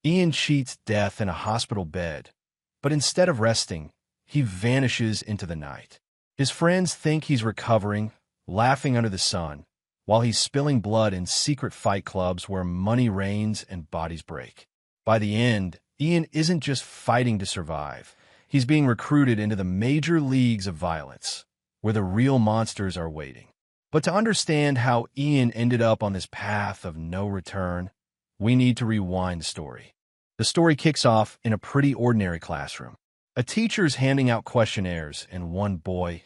Ian cheats death in a hospital bed, but instead of resting, he vanishes into the night. His friends think he's recovering, laughing under the sun, while he's spilling blood in secret fight clubs where money reigns and bodies break. By the end, Ian isn't just fighting to survive. He's being recruited into the major leagues of violence, where the real monsters are waiting. But to understand how Ian ended up on this path of no return, we need to rewind the story. The story kicks off in a pretty ordinary classroom. A teacher's handing out questionnaires, and one boy,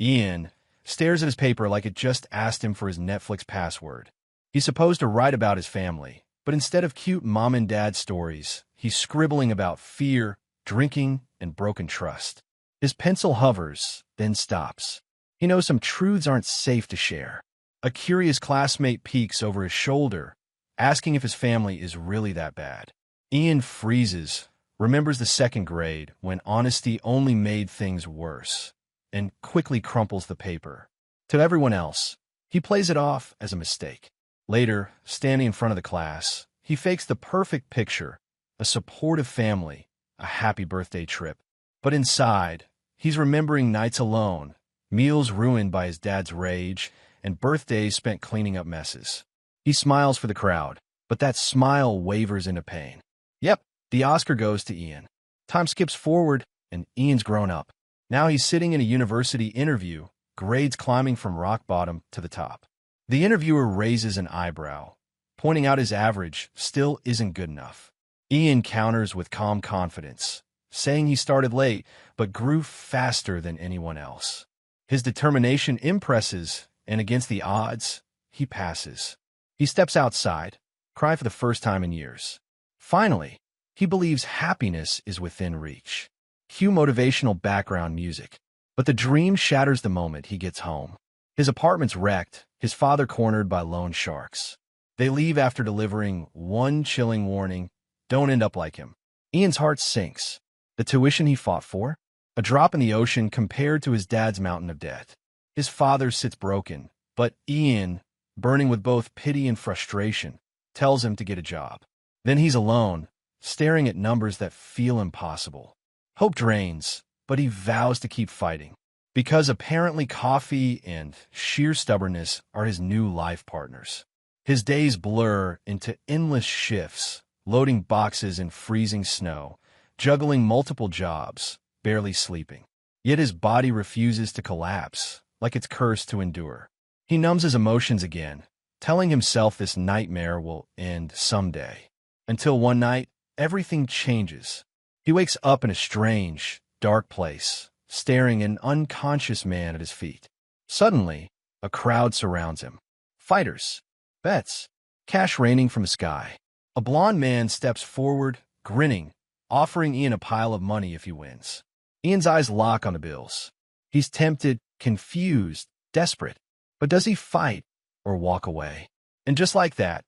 Ian, stares at his paper like it just asked him for his Netflix password. He's supposed to write about his family, but instead of cute mom and dad stories, he's scribbling about fear, drinking, and broken trust. His pencil hovers, then stops. He knows some truths aren't safe to share. A curious classmate peeks over his shoulder, asking if his family is really that bad. Ian freezes, remembers the second grade when honesty only made things worse, and quickly crumples the paper. To everyone else, he plays it off as a mistake. Later, standing in front of the class, he fakes the perfect picture, a supportive family, a happy birthday trip. But inside, he's remembering nights alone, meals ruined by his dad's rage, and birthdays spent cleaning up messes. He smiles for the crowd, but that smile wavers into pain. Yep, the Oscar goes to Ian. Time skips forward, and Ian's grown up. Now he's sitting in a university interview, grades climbing from rock bottom to the top. The interviewer raises an eyebrow, pointing out his average still isn't good enough. Ian counters with calm confidence, saying he started late but grew faster than anyone else. His determination impresses, and against the odds, he passes. He steps outside, crying for the first time in years. Finally, he believes happiness is within reach. Cue motivational background music. But the dream shatters the moment he gets home. His apartment's wrecked, his father cornered by loan sharks. They leave after delivering one chilling warning: don't end up like him. Ian's heart sinks. The tuition he fought for? A drop in the ocean compared to his dad's mountain of debt. His father sits broken, but Ian, burning with both pity and frustration, tells him to get a job. Then he's alone, staring at numbers that feel impossible. Hope drains, but he vows to keep fighting, because apparently coffee and sheer stubbornness are his new life partners. His days blur into endless shifts, loading boxes in freezing snow, juggling multiple jobs, barely sleeping. Yet his body refuses to collapse, like it's cursed to endure. He numbs his emotions again, telling himself this nightmare will end someday. Until one night, everything changes. He wakes up in a strange, dark place, staring an unconscious man at his feet. Suddenly, a crowd surrounds him. Fighters, bets, cash raining from the sky. A blond man steps forward, grinning, offering Ian a pile of money if he wins. Ian's eyes lock on the bills. He's tempted, confused, desperate. But does he fight or walk away? And just like that,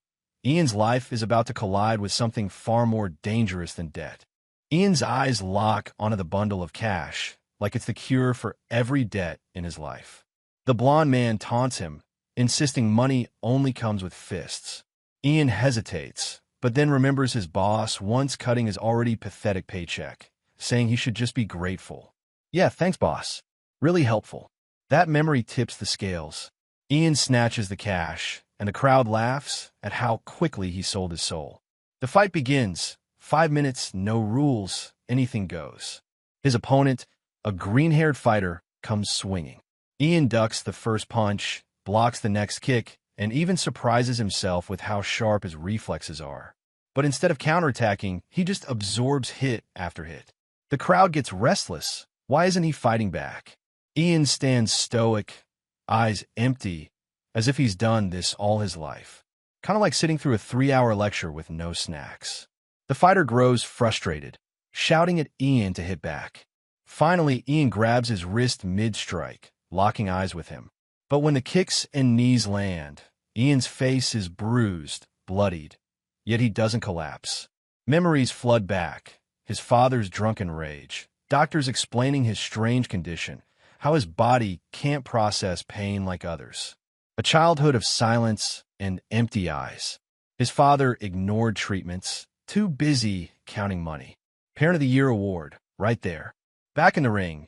Ian's life is about to collide with something far more dangerous than debt. Ian's eyes lock onto the bundle of cash, like it's the cure for every debt in his life. The blond man taunts him, insisting money only comes with fists. Ian hesitates, but then remembers his boss once cutting his already pathetic paycheck, saying he should just be grateful. Yeah, thanks, boss. Really helpful. That memory tips the scales. Ian snatches the cash, and the crowd laughs at how quickly he sold his soul. The fight begins. 5 minutes, no rules, anything goes. His opponent, a green-haired fighter, comes swinging. Ian ducks the first punch, blocks the next kick, and even surprises himself with how sharp his reflexes are. But instead of counterattacking, he just absorbs hit after hit. The crowd gets restless. Why isn't he fighting back? Ian stands stoic, eyes empty, as if he's done this all his life. Kind of like sitting through a 3-hour lecture with no snacks. The fighter grows frustrated, shouting at Ian to hit back. Finally, Ian grabs his wrist mid-strike, locking eyes with him. But when the kicks and knees land, Ian's face is bruised, bloodied, yet he doesn't collapse. Memories flood back, his father's drunken rage, doctors explaining his strange condition, how his body can't process pain like others. A childhood of silence and empty eyes. His father ignored treatments, too busy counting money. Parent of the Year award, right there. Back in the ring,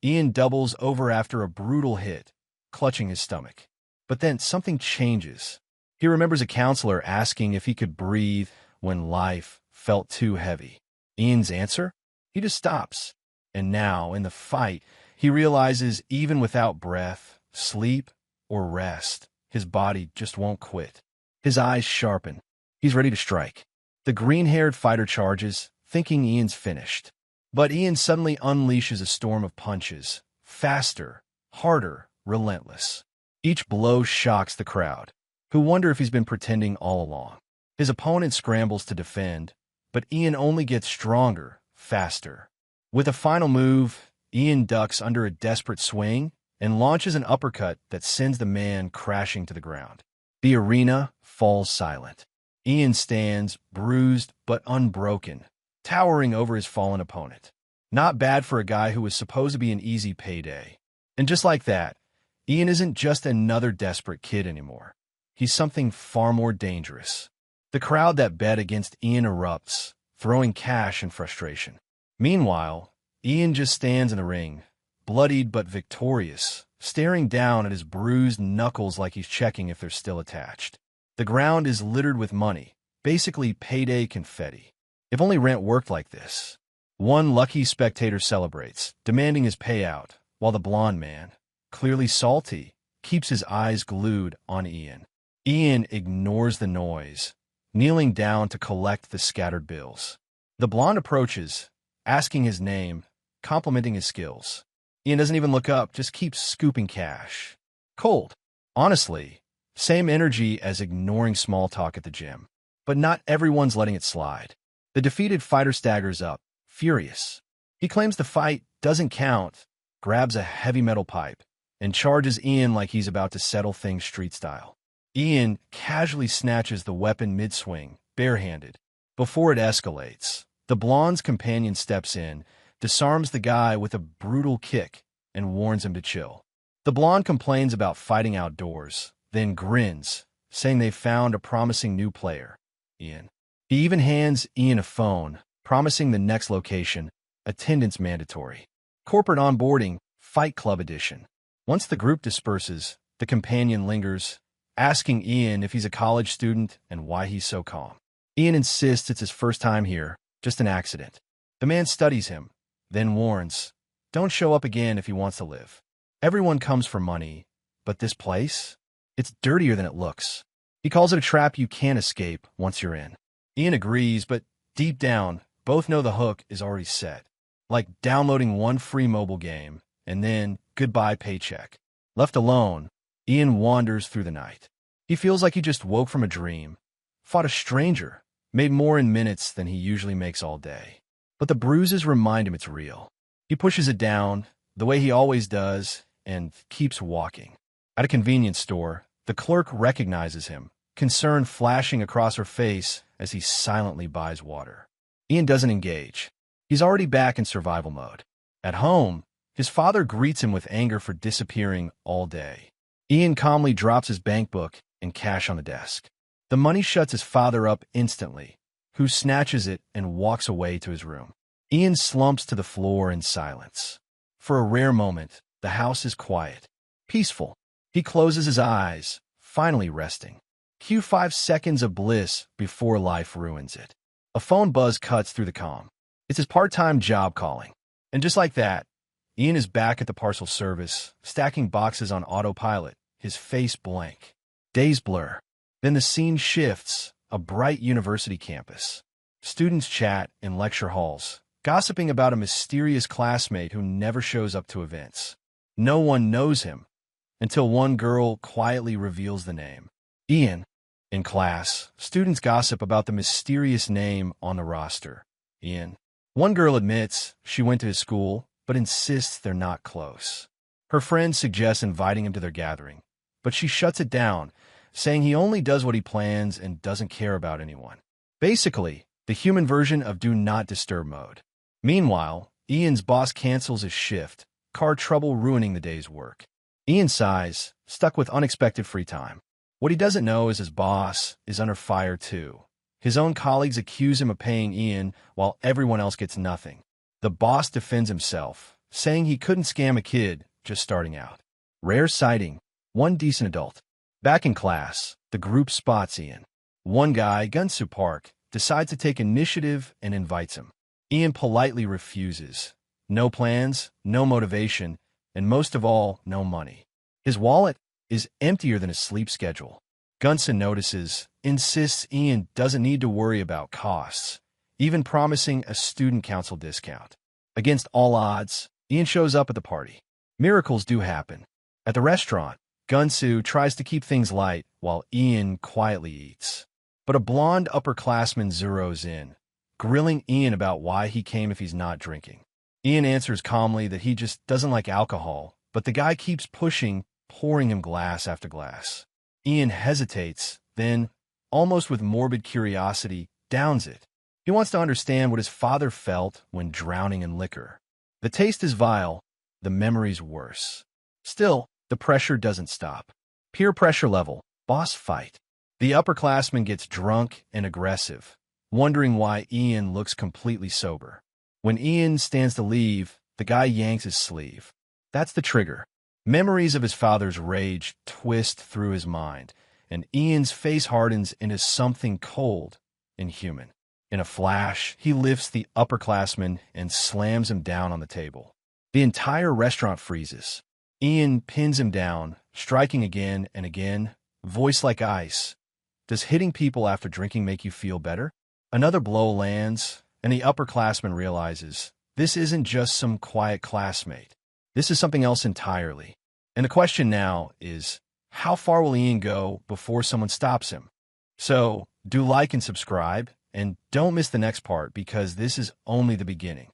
Ian doubles over after a brutal hit, clutching his stomach. But then something changes. He remembers a counselor asking if he could breathe when life felt too heavy. Ian's answer? He just stops. And now, in the fight, he realizes even without breath, sleep, or rest, his body just won't quit. His eyes sharpen. He's ready to strike. The green-haired fighter charges, thinking Ian's finished. But Ian suddenly unleashes a storm of punches, faster, harder, relentless. Each blow shocks the crowd, who wonder if he's been pretending all along. His opponent scrambles to defend, but Ian only gets stronger, faster. With a final move, Ian ducks under a desperate swing and launches an uppercut that sends the man crashing to the ground. The arena falls silent. Ian stands, bruised but unbroken, towering over his fallen opponent. Not bad for a guy who was supposed to be an easy payday. And just like that, Ian isn't just another desperate kid anymore. He's something far more dangerous. The crowd that bet against Ian erupts, throwing cash in frustration. Meanwhile, Ian just stands in the ring, bloodied but victorious, staring down at his bruised knuckles like he's checking if they're still attached. The ground is littered with money, basically payday confetti. If only rent worked like this. One lucky spectator celebrates, demanding his payout, while the blonde man, clearly salty, keeps his eyes glued on Ian. Ian ignores the noise, kneeling down to collect the scattered bills. The blonde approaches, asking his name, complimenting his skills. Ian doesn't even look up, just keeps scooping cash. Cold. Honestly, same energy as ignoring small talk at the gym. But not everyone's letting it slide. The defeated fighter staggers up, furious. He claims the fight doesn't count, grabs a heavy metal pipe, and charges Ian like he's about to settle things street style. Ian casually snatches the weapon mid-swing, barehanded. Before it escalates, the blonde's companion steps in, disarms the guy with a brutal kick, and warns him to chill. The blonde complains about fighting outdoors, then grins, saying they've found a promising new player, Ian. He even hands Ian a phone, promising the next location, attendance mandatory. Corporate onboarding, Fight Club edition. Once the group disperses, the companion lingers, asking Ian if he's a college student and why he's so calm. Ian insists it's his first time here, just an accident. The man studies him, then warns, don't show up again if he wants to live. Everyone comes for money, but this place? It's dirtier than it looks. He calls it a trap you can't escape once you're in. Ian agrees, but deep down, both know the hook is already set. Like downloading one free mobile game, and then goodbye paycheck. Left alone, Ian wanders through the night. He feels like he just woke from a dream, fought a stranger, made more in minutes than he usually makes all day. But the bruises remind him it's real. He pushes it down, the way he always does, and keeps walking. At a convenience store, the clerk recognizes him, concern flashing across her face as he silently buys water. Ian doesn't engage. He's already back in survival mode. At home, his father greets him with anger for disappearing all day. Ian calmly drops his bank book and cash on the desk. The money shuts his father up instantly, who snatches it and walks away to his room. Ian slumps to the floor in silence. For a rare moment, the house is quiet, peaceful. He closes his eyes, finally resting. Cue 5 seconds of bliss before life ruins it. A phone buzz cuts through the comm. It's his part-time job calling. And just like that, Ian is back at the parcel service, stacking boxes on autopilot, his face blank. Days blur. Then the scene shifts, a bright university campus. Students chat in lecture halls, gossiping about a mysterious classmate who never shows up to events. No one knows him, until one girl quietly reveals the name. Ian. In class, students gossip about the mysterious name on the roster. Ian. One girl admits she went to his school, but insists they're not close. Her friend suggests inviting him to their gathering, but she shuts it down, saying he only does what he plans and doesn't care about anyone. Basically, the human version of Do Not Disturb mode. Meanwhile, Ian's boss cancels his shift, car trouble ruining the day's work. Ian sighs, stuck with unexpected free time. What he doesn't know is his boss is under fire too. His own colleagues accuse him of paying Ian while everyone else gets nothing. The boss defends himself, saying he couldn't scam a kid just starting out. Rare sighting, one decent adult. Back in class, the group spots Ian. One guy, Gunsu Park, decides to take initiative and invites him. Ian politely refuses. No plans, no motivation, and most of all, no money. His wallet is emptier than his sleep schedule. Gunson notices, insists Ian doesn't need to worry about costs, even promising a student council discount. Against all odds, Ian shows up at the party. Miracles do happen. At the restaurant, Gunsu tries to keep things light while Ian quietly eats. But a blonde upperclassman zeroes in, grilling Ian about why he came if he's not drinking. Ian answers calmly that he just doesn't like alcohol, but the guy keeps pushing, pouring him glass after glass. Ian hesitates, then, almost with morbid curiosity, downs it. He wants to understand what his father felt when drowning in liquor. The taste is vile, the memory's worse. Still, the pressure doesn't stop. Peer pressure level, boss fight. The upperclassman gets drunk and aggressive, wondering why Ian looks completely sober. When Ian stands to leave, the guy yanks his sleeve. That's the trigger. Memories of his father's rage twist through his mind, and Ian's face hardens into something cold and human. In a flash, he lifts the upperclassman and slams him down on the table. The entire restaurant freezes. Ian pins him down, striking again and again, voice like ice. Does hitting people after drinking make you feel better? Another blow lands, and the upperclassman realizes this isn't just some quiet classmate. This is something else entirely. And the question now is, how far will Ian go before someone stops him? So, do like and subscribe, and don't miss the next part because this is only the beginning.